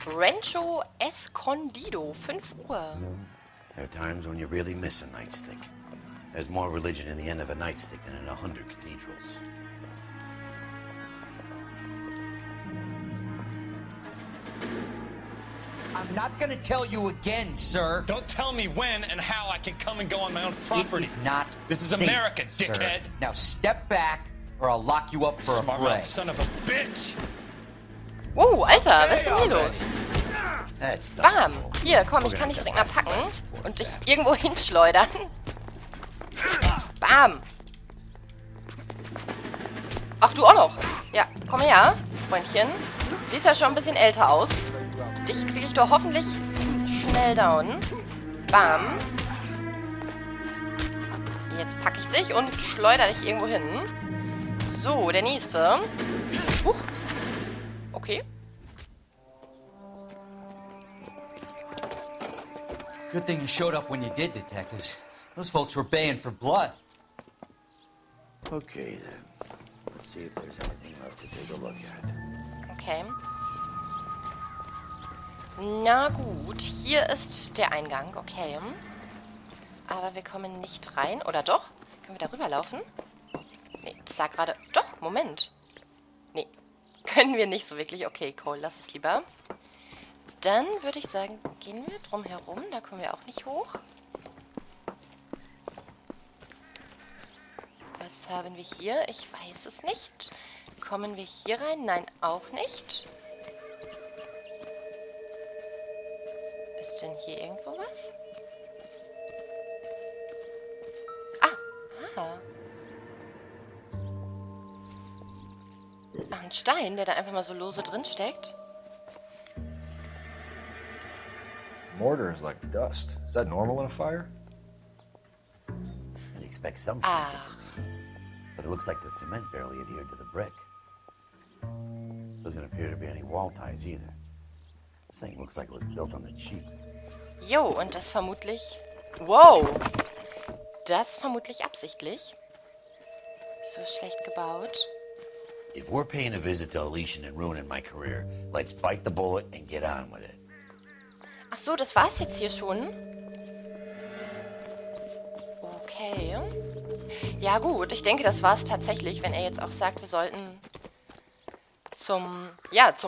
Rancho Escondido, 5 Uhr. There are times when you really miss a nightstick. There's more religion in the end of a nightstick than in 100 cathedrals. I'm not gonna tell you again, sir. Don't tell me when and how I can come and go on my own property. It is not This is safe, America, sir. dickhead. Now step back, or I'll lock you up for Smart a fray. mouth son of a bitch. Alter, was ist denn hier los? That's Bam! doubtful. Hier, komm, ich kann dich direkt mal packen und dich irgendwo hinschleudern. Bam! Ach, du auch noch. Ja, komm her, Freundchen. Siehst ja schon ein bisschen älter aus. Dich kriege ich doch hoffentlich schnell down. Bam. Jetzt packe ich dich und schleudere dich irgendwo hin. So, der nächste. Huch. Okay. Good thing you showed up when you did, detectives. Those folks were baying for blood. Okay, then. Let's see if there's anything left to take a look at. Okay. Na gut, hier ist der Eingang, okay. Aber wir kommen nicht rein. Oder doch? Können wir da rüberlaufen? Nee, das sah gerade... Doch, Moment. Nee, können wir nicht so wirklich. Okay, Cole, lass es lieber. Dann würde ich sagen, gehen wir drum herum. Da kommen wir auch nicht hoch. Was haben wir hier? Ich weiß es nicht. Kommen wir hier rein? Nein, auch nicht. Ist denn hier irgendwo was? Ah. Ach, ein Stein, der da einfach mal so lose drin steckt. Mortar is like dust. Is that normal in a fire? You'd expect some Ach. but it looks like the cement barely adhered to the brick. Doesn't appear to be any wall ties either. This thing looks like it was built on the cheap. Jo, und das vermutlich... Wow! Das vermutlich absichtlich. So schlecht gebaut. If we're paying a visit to Elysian and ruining my career, let's bite the bullet and get on with it. Ach so, das war's jetzt hier schon. Okay. Ja gut, ich denke, das war's tatsächlich, wenn er jetzt auch sagt, wir sollten zum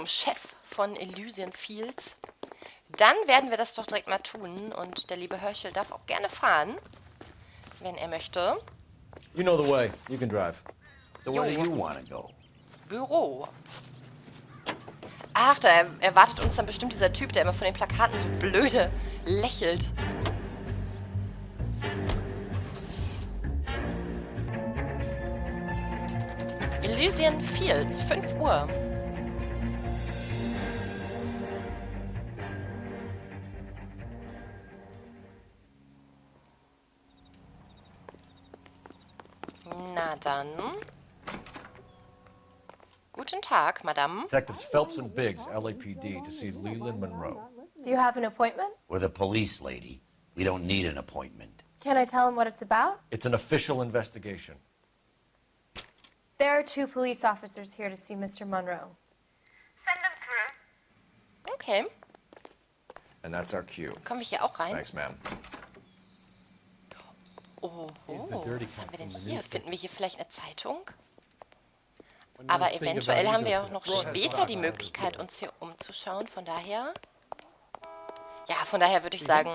Chef von Elysian Fields. Dann werden wir das doch direkt mal tun. Und der liebe Herschel darf auch gerne fahren, wenn er möchte. You know the way. You can drive. So where do you want to go? Büro. Ach, da erwartet uns dann bestimmt dieser Typ, der immer von den Plakaten so blöde lächelt. Elysian Fields, 5 Uhr. Na dann. Guten Tag, Madame. Detectives Phelps and Biggs, LAPD, to see Leland Monroe. Do you have an appointment? We're the police, lady. We don't need an appointment. Can I tell him what it's about? It's an official investigation. There are 2 police officers here to see Mr. Monroe. Send them through. Okay. And that's our cue. Kommen wir hier auch rein? Thanks, ma'am. Oh, was haben wir denn hier? Finden wir hier vielleicht eine Zeitung? Aber eventuell haben wir ja auch noch später die Möglichkeit, uns hier umzuschauen. Von daher... Ja, von daher würde ich sagen,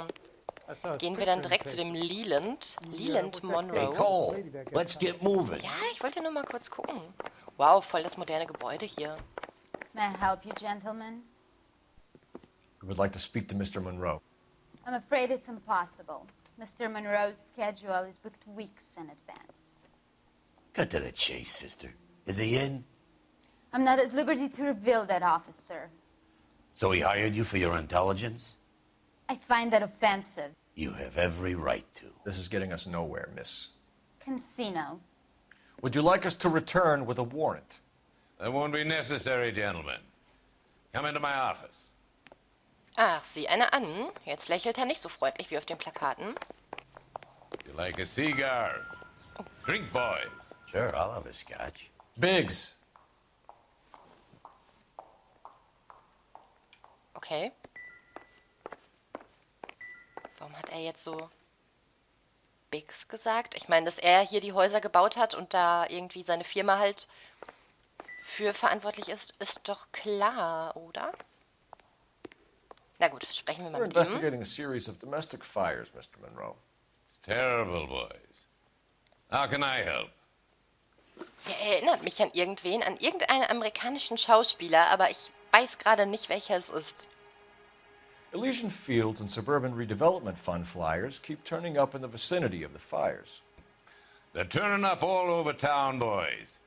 gehen wir dann direkt zu dem Leland Hey, Monroe. Cole, let's get moving. Ja, ich wollte nur mal kurz gucken. Wow, voll das moderne Gebäude hier. May I help you, gentlemen? We would like to speak to Mr. Monroe. I'm afraid it's impossible. Mr. Monroe's schedule is booked weeks in advance. Cut to the chase, sister. Is he in? I'm not at liberty to reveal that, officer. So he hired you for your intelligence? I find that offensive. You have every right to. This is getting us nowhere, miss. Casino. Would you like us to return with a warrant? That won't be necessary, gentlemen. Come into my office. Ach, sieh einer an. Jetzt lächelt er nicht so freundlich wie auf den Plakaten. You like a cigar? Drink, boys. Sure, I'll have a scotch. Biggs, okay. Warum hat er jetzt so Bigs gesagt? Ich meine, dass er hier die Häuser gebaut hat und da irgendwie seine Firma halt für verantwortlich ist, ist doch klar, oder? Na gut, sprechen wir mal We're mit ihm. investigating a series of domestic fires, Mr. Monroe. It's terrible, boys. How can I help? Er erinnert mich an irgendwen, an irgendeinen amerikanischen Schauspieler, aber ich weiß gerade nicht, welcher es ist. Elysian Fields and Suburban Redevelopment Fund flyers keep turning up in the vicinity of the fires. They're turning up all over town, boys.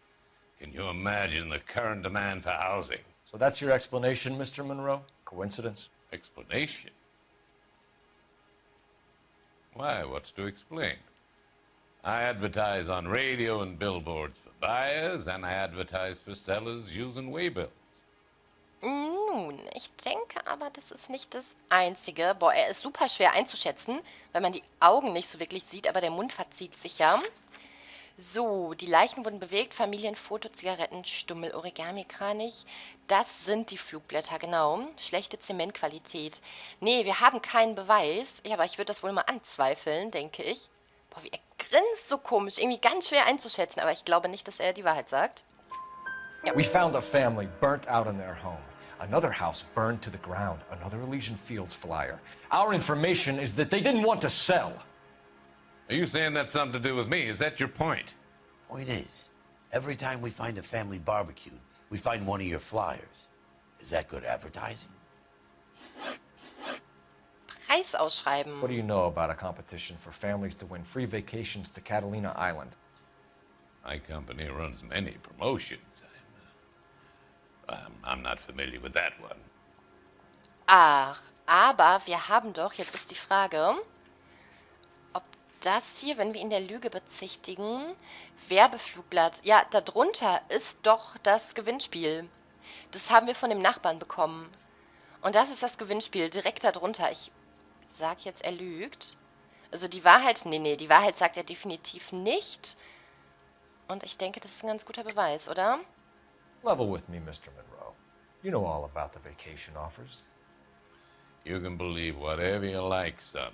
Can you imagine the current demand for housing? So that's your explanation, Mr. Monroe? Coincidence? Explanation? Why, what's to explain? I advertise on radio and billboards for buyers, and I advertise for sellers using waybills. Nun, ich denke aber, das ist nicht das Einzige. Boah, er ist super schwer einzuschätzen, weil man die Augen nicht so wirklich sieht, aber der Mund verzieht sich ja. So, die Leichen wurden bewegt, Familienfoto, Zigaretten, Stummel, Origami-Kranich. Das sind die Flugblätter, genau. Schlechte Zementqualität. Nee, wir haben keinen Beweis. Ja, aber ich würde das wohl mal anzweifeln, denke ich. Boah, wie er grinst so komisch. Irgendwie ganz schwer einzuschätzen, aber ich glaube nicht, dass er die Wahrheit sagt. We found a family burnt out in their home. Another house burned to the ground. Another Elysian Fields flyer. Our information is that they didn't want to sell. Are you saying that's something to do with me? Is that your point? Point is, every time we find a family barbecued, we find one of your flyers. Is that good advertising? Preis ausschreiben. What do you know about a competition for families to win free vacations to Catalina Island? My company runs many promotions. I'm not familiar with that one. Ach, aber wir haben doch, jetzt ist die Frage, ob das hier, wenn wir ihn der Lüge bezichtigen, Werbeflugblatt, ja, darunter ist doch das Gewinnspiel. Das haben wir von dem Nachbarn bekommen. Und das ist das Gewinnspiel, direkt darunter. Ich sag jetzt, er lügt. Also die Wahrheit, nee, die Wahrheit sagt er definitiv nicht. Und ich denke, das ist ein ganz guter Beweis, oder? Level with me, Mr. Monroe. You know all about the vacation offers. You can believe whatever you like, son.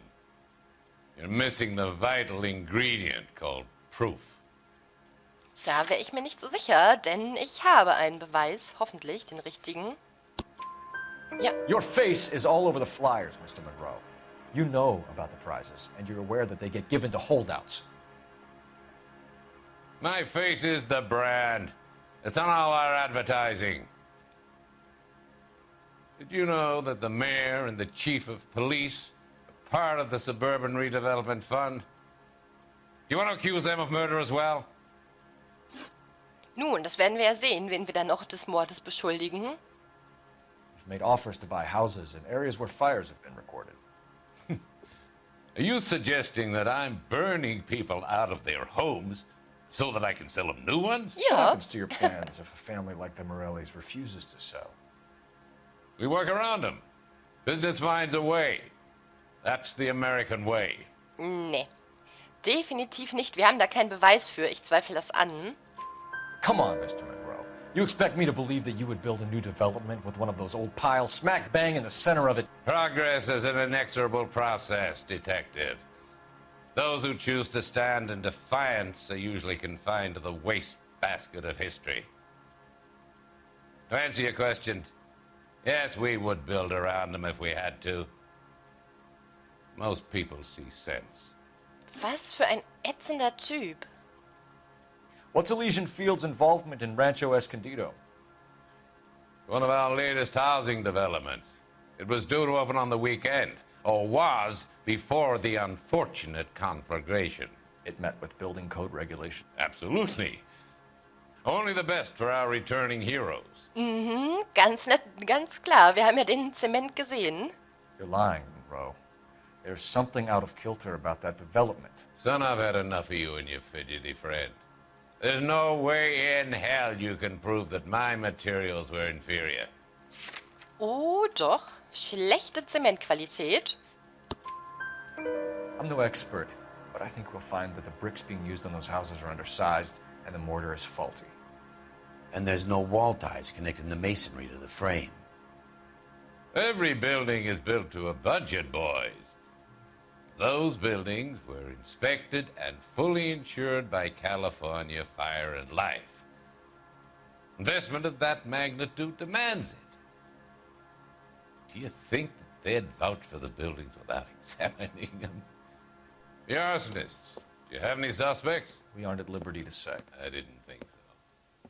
You're missing the vital ingredient called proof. Da wäre ich mir nicht so sicher, denn ich habe einen Beweis, hoffentlich den richtigen. Ja, Your face is all over the flyers, Mr. Monroe. You know about the prizes, and you're aware that they get given to holdouts. My face is the brand. It's on all our advertising. Did you know that the mayor and the chief of police are part of the Suburban Redevelopment Fund? You want to accuse them of murder as well? nun, das werden wir ja sehen, wen wir dann noch des Mordes beschuldigen. We've made offers to buy houses in areas where fires have been recorded. Are you suggesting that I'm burning people out of their homes so that I can sell them new ones? What Ja, happens to your plans if a family like the Morellis refuses to sell? We work around them. Business finds a way. That's the American way. nee. Definitiv nicht. Wir haben da keinen Beweis für. Ich zweifle das an. Come on, Mr. Monroe. You expect me to believe that you would build a new development with one of those old piles smack bang in the center of it? Progress is an inexorable process, Detective. Those who choose to stand in defiance are usually confined to the wastebasket of history. To answer your question, yes, we would build around them if we had to. Most people see sense. Was für ein ätzender Typ. What's Elysian Fields' involvement in Rancho Escondido? One of our latest housing developments. It was due to open on the weekend, or was before the unfortunate conflagration. It met with building code regulation. Absolutely. Only the best for our returning heroes. Ganz nett, ganz klar. Wir haben ja den Zement gesehen. You're lying, Monroe. There's something out of kilter about that development. Son, I've had enough of you and your fidgety friend. There's no way in hell you can prove that my materials were inferior. Oh, doch. Schlechte Zementqualität. I'm no expert, but I think we'll find that the bricks being used on those houses are undersized and the mortar is faulty. And there's no wall ties connecting the masonry to the frame. Every building is built to a budget, boys. Those buildings were inspected and fully insured by California Fire and Life. Investment of that magnitude demands it. Do you think that they'd vouch for the buildings without examining them? The arsonists, do you have any suspects? We aren't at liberty to say. I didn't think so.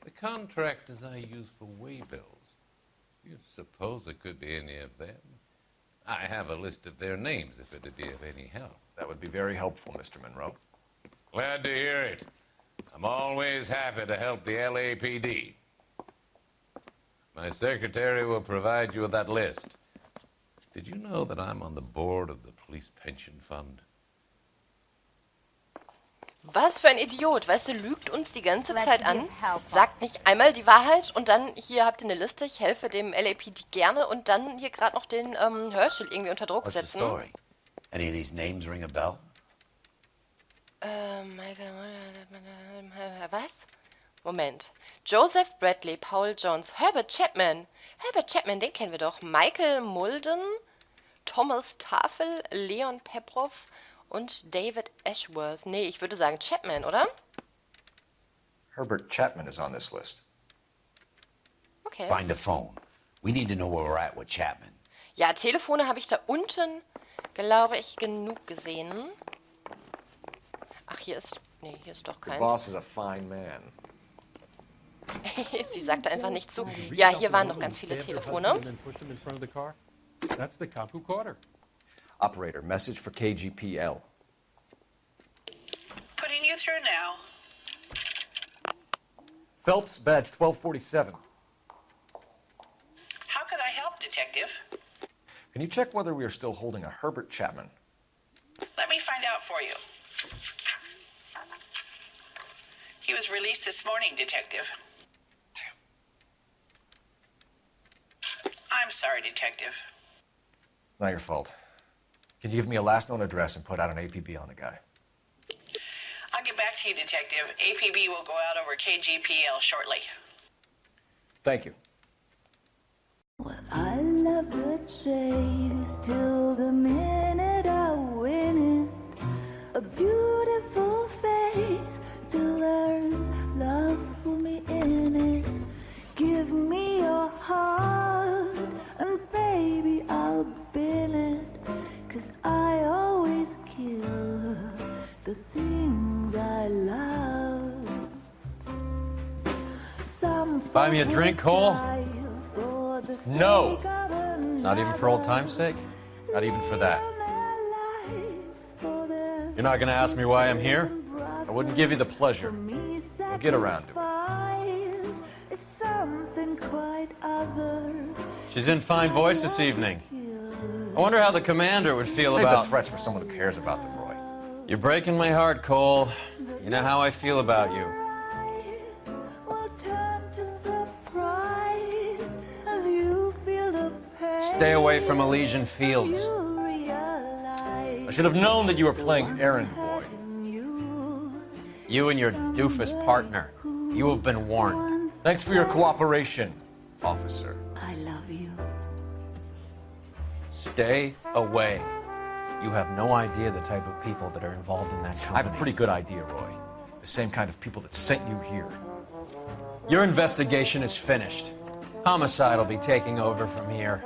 The contractors I use for waybills, do you suppose it could be any of them? I have a list of their names if it'd be of any help. That would be very helpful, Mr. Monroe. Glad to hear it. I'm always happy to help the LAPD. My secretary will provide you with that list. Did you know that I'm on the board of the police pension fund? Was für ein Idiot, weißt du, lügt uns die ganze Let's Zeit an, give help, sagt nicht einmal die Wahrheit und dann, hier habt ihr eine Liste, ich helfe dem LAPD gerne und dann hier gerade noch den Herschel irgendwie unter Druck What's the setzen. story? Any of these names ring a bell? Was? Moment. Joseph Bradley, Paul Jones, Herbert Chapman. Herbert Chapman, den kennen wir doch. Michael Mulden, Thomas Tafel, Leon Peproff und David Ashworth. Nee, ich würde sagen Chapman, oder? Herbert Chapman is on this list. Okay. Find the phone. We need to know where we're at with Chapman. Ja, Telefone habe ich da unten, glaube ich, genug gesehen. Ach, hier ist... Nee, hier ist doch The keins. boss is a fine man. Sie sagte einfach nicht zu. Ja, hier waren noch ganz viele Telefone. That's the cop who caught her. Operator, message for KGPL. Putting you through now. Phelps, badge 1247. How could I help, Detective? Can you check whether we are still holding a Herbert Chapman? Let me find out for you. He was released this morning, Detective. I'm sorry, Detective. Not your fault. Can you give me a last known address and put out an APB on the guy? I'll get back to you, Detective. APB will go out over KGPL shortly. Thank you. I love the chase till the minute I win it. A beautiful face till there's love for me in it. Give me your heart and baby I'll bin it. 'Cause I always kill the things I love. Some Buy me a drink, Cole? for the No. sake of Not even for old time's sake? Not even for that. You're not gonna ask me why I'm here? I wouldn't give you the pleasure. We'll get around to it. She's in fine voice this evening. I wonder how the commander would feel Save about... the threats for someone who cares about them, Roy. You're breaking my heart, Cole. You know how I feel about you. Stay away from Elysian Fields. I should have known that you were playing errand boy. You and your doofus partner. You have been warned. Thanks for your cooperation, officer. I love you. Stay away. You have no idea the type of people that are involved in that I company. have a pretty good idea, Roy. The same kind of people that sent you here. Your investigation is finished. Homicide will be taking over from here.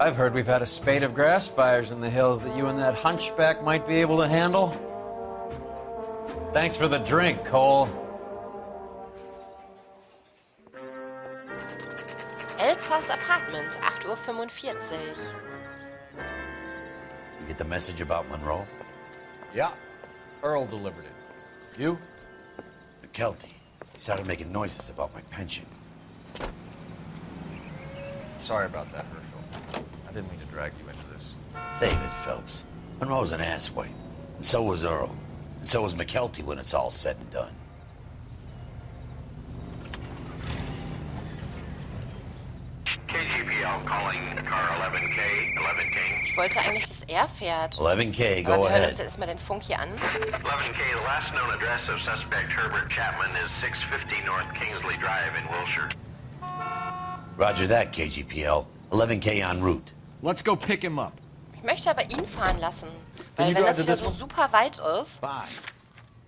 I've heard we've had a spate of grass fires in the hills that you and that hunchback might be able to handle. Thanks for the drink, Cole. Elzas Apartment, 8:45 Uhr. You get the message about Monroe? Yeah, Earl delivered it. You? McKelty. He started making noises about my pension. Sorry about that, Herschel. I didn't mean to drag you into this. Save it, Phelps. Monroe's an asswipe. And so was Earl. And so was McKelty when it's all said and done. KGPL calling car 11K. Ich wollte eigentlich, dass er fährt. 11K, Aber go wir hören uns ahead. jetzt erstmal den Funk hier an. 11K, the last known address of suspect Herbert Chapman is 650 North Kingsley Drive in Wilshire. Roger that, KGPL. 11K en route. Let's go pick him up. Ich möchte aber ihn fahren lassen. Can Weil you wenn drive das to wieder this so one? super weit ist, Fine.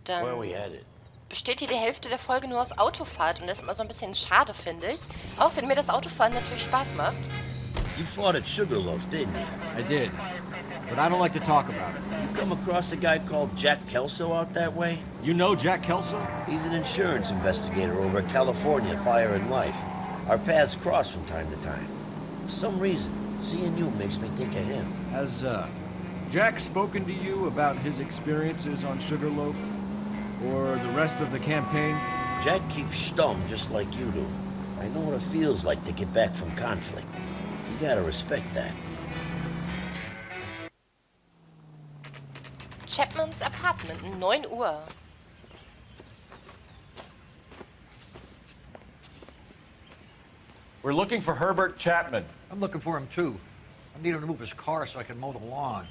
dann Where are we headed? besteht hier die Hälfte der Folge nur aus Autofahrt. Und das ist immer so ein bisschen schade, finde ich. Auch wenn mir das Autofahren natürlich Spaß macht. You fought at Sugarloaf, didn't you? I did. But I don't like to talk about it. You come across a guy called Jack Kelso out that way? You know Jack Kelso? He's an insurance investigator over at California Fire and Life. Our paths cross from time to time. For some reason, seeing you makes me think of him. Has, Jack spoken to you about his experiences on Sugarloaf? Or the rest of the campaign? Jack keeps stum just like you do. I know what it feels like to get back from conflict. You gotta respect that. Chapmans Apartment, 9 Uhr. We're looking for Herbert Chapman. I'm looking for him too. I need him to move his car so I can mow the lawn.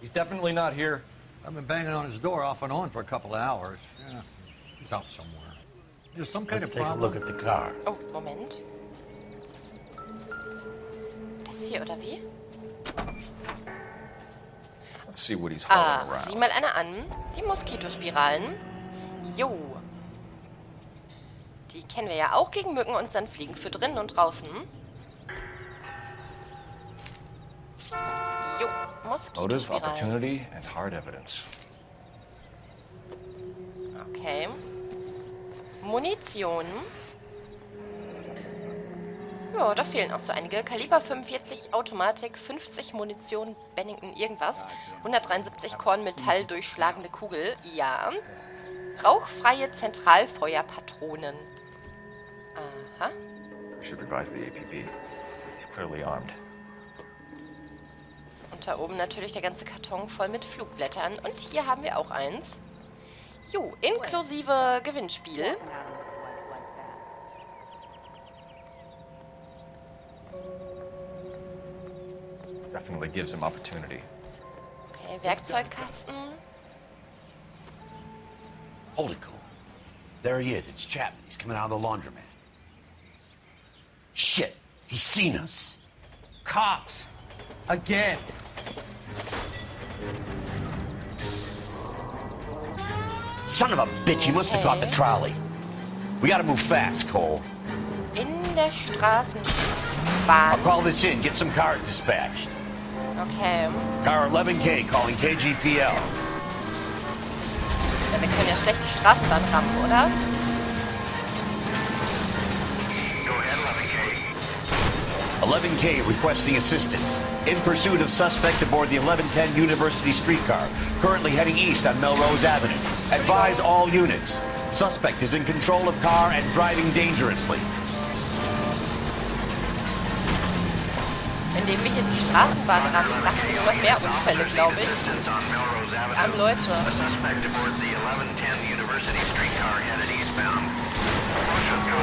He's definitely not here. I've been banging on his door off and on for a couple of hours. Yeah, he's out somewhere. There's some kind Let's of take a problem. look at the car. Oh, Moment. Das hier, oder wie? Let's see what he's hauling Ach, sieh around. mal einer an. Die Moskitospiralen. Jo. Die kennen wir ja auch gegen Mücken und Sandfliegen für drinnen und draußen. Jo, Motive, Moskitospiralen. opportunity, and hard evidence. Okay. Munition. Ja, da fehlen auch so einige. Kaliber 45, Automatik, 50 Munition, Bennington irgendwas. 173 Korn, Metall, durchschlagende Kugel. Ja. Rauchfreie Zentralfeuerpatronen. Aha. We should revise the APB. He's clearly armed. Und da oben natürlich der ganze Karton voll mit Flugblättern. Und hier haben wir auch eins. Jo, inklusive Gewinnspiel. Definitely gives him opportunity. Okay, Werkzeugkasten. Hold it, Cole. There he is. It's Chapman. He's coming out of the laundromat. Shit. He's seen us. Cops! Again! Son of a bitch. He must have caught the trolley. We gotta move fast, Cole. In der Straßenbahn. I'll call this in. Get some cars dispatched. Okay. Car 11K calling KGPL. Ja, wir können ja schlecht die Straßenbahn rampen, oder? Go ahead, 11K. 11K requesting assistance. In pursuit of suspect aboard the 1110 University streetcar. Currently heading east on Melrose Avenue. Advise all units. Suspect is in control of car and driving dangerously. Indem wir hier die Straßenbahn rampen, machen wir noch mehr Unfälle, glaube ich. Die armen Leute.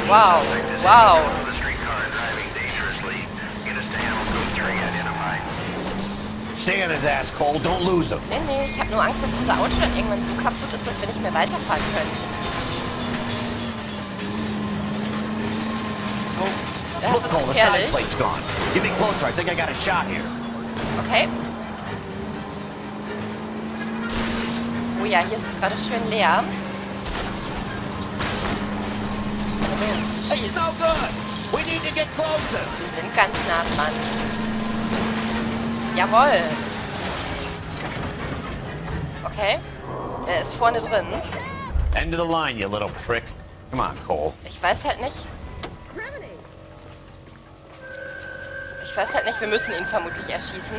Wow, wow. Stay on his ass, Cole. Don't lose him. Nee, nee, ich habe nur Angst, dass unser Auto dann irgendwann so kaputt ist, dass wir nicht mehr weiterfahren können. Das Look, ist Cole, the side gefährlich. plate's gone. Get me closer. I think I got a shot here. Okay. Oh ja, hier ist es gerade schön leer. It's no good. We need to get closer. Wir sind ganz nah dran. Jawohl. Okay. Er ist vorne drin. End of the line, you little prick. Come on, Cole. Ich weiß halt nicht. Wir müssen ihn vermutlich erschießen.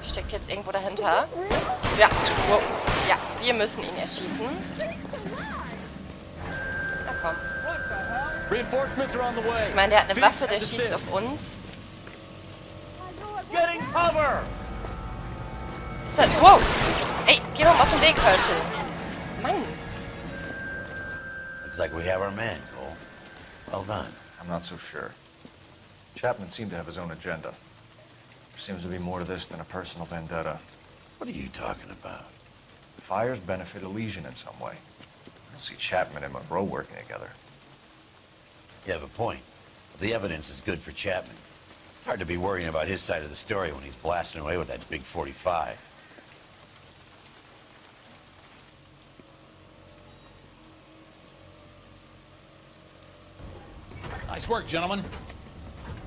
Steckt jetzt irgendwo dahinter. Ja, wow. Ja, wir müssen ihn erschießen. Na komm. Reinforcements are on the way. Ich meine, der hat eine Waffe, der schießt auf uns. Getting cover! Ist das, wow! Ey, geh doch mal auf den Weg, Herschel. Mann. Looks like we have our man, Cole. Well done. I'm not so sure. Chapman seemed to have his own agenda. There seems to be more to this than a personal vendetta. What are you talking about? The fires benefit Elysian in some way. I don't see Chapman and Monroe working together. You have a point. The evidence is good for Chapman. Hard to be worrying about his side of the story when he's blasting away with that big 45. Nice work, gentlemen.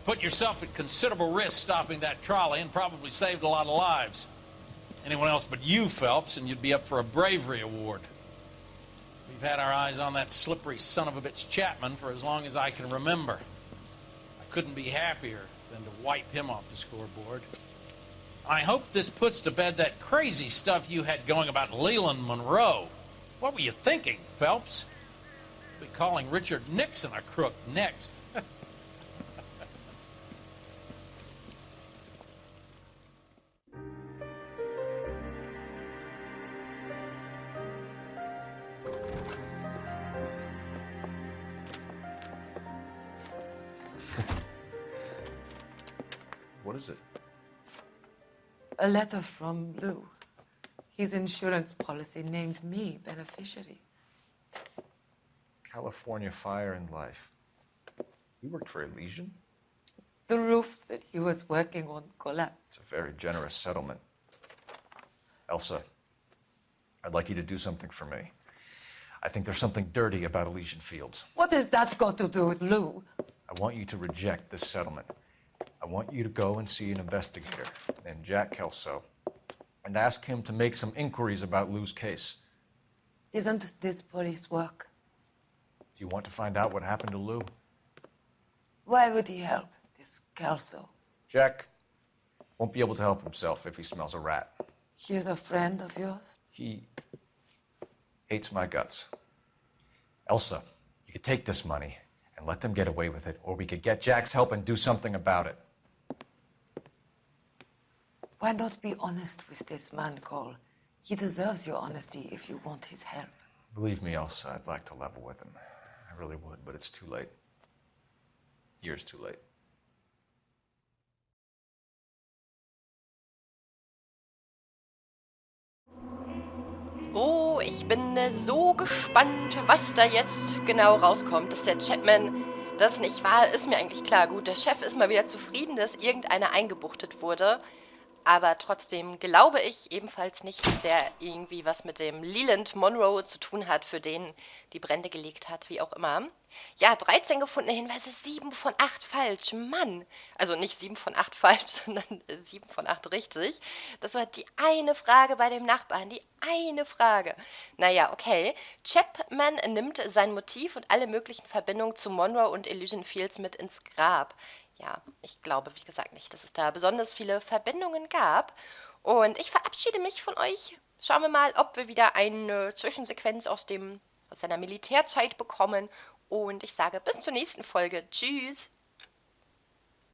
Put yourself at considerable risk stopping that trolley and probably saved a lot of lives. Anyone else but you, Phelps, and you'd be up for a bravery award. We've had our eyes on that slippery son of a bitch Chapman for as long as I can remember. I couldn't be happier than to wipe him off the scoreboard. I hope this puts to bed that crazy stuff you had going about Leland Monroe. What were you thinking, Phelps? We'll be calling Richard Nixon a crook next. What is it? A letter from Lou. His insurance policy named me beneficiary. California Fire and Life. You worked for Elysian? The roof that he was working on collapsed. It's a very generous settlement. Elsa, I'd like you to do something for me. I think there's something dirty about Elysian Fields. What has that got to do with Lou? I want you to reject this settlement. I want you to go and see an investigator named Jack Kelso and ask him to make some inquiries about Lou's case. Isn't this police work? Do you want to find out what happened to Lou? Why would he help, this Kelso? Jack won't be able to help himself if he smells a rat. He's a friend of yours? He hates my guts. Elsa, you could take this money and let them get away with it, or we could get Jack's help and do something about it. Why not be honest with this man, Cole? He deserves your honesty if you want his help. Believe me, Elsa, I'd like to level with him. I really would, but it's too late. Years too late. Oh, ich bin so gespannt, was da jetzt genau rauskommt. Dass der Chapman das nicht war, ist mir eigentlich klar. Gut, der Chef ist mal wieder zufrieden, dass irgendeiner eingebuchtet wurde. Aber trotzdem glaube ich ebenfalls nicht, dass der irgendwie was mit dem Leland Monroe zu tun hat, für den die Brände gelegt hat, wie auch immer. Ja, 13 gefundene Hinweise, 7 von 8 falsch. Mann! Also nicht 7 von 8 falsch, sondern 7 von 8 richtig. Das war die eine Frage bei dem Nachbarn, die eine Frage. Naja, okay. Chapman nimmt sein Motiv und alle möglichen Verbindungen zu Monroe und Elysian Fields mit ins Grab. Ja, ich glaube, wie gesagt, nicht, dass es da besonders viele Verbindungen gab. Und ich verabschiede mich von euch. Schauen wir mal, ob wir wieder eine Zwischensequenz aus seiner Militärzeit bekommen. Und ich sage bis zur nächsten Folge. Tschüss!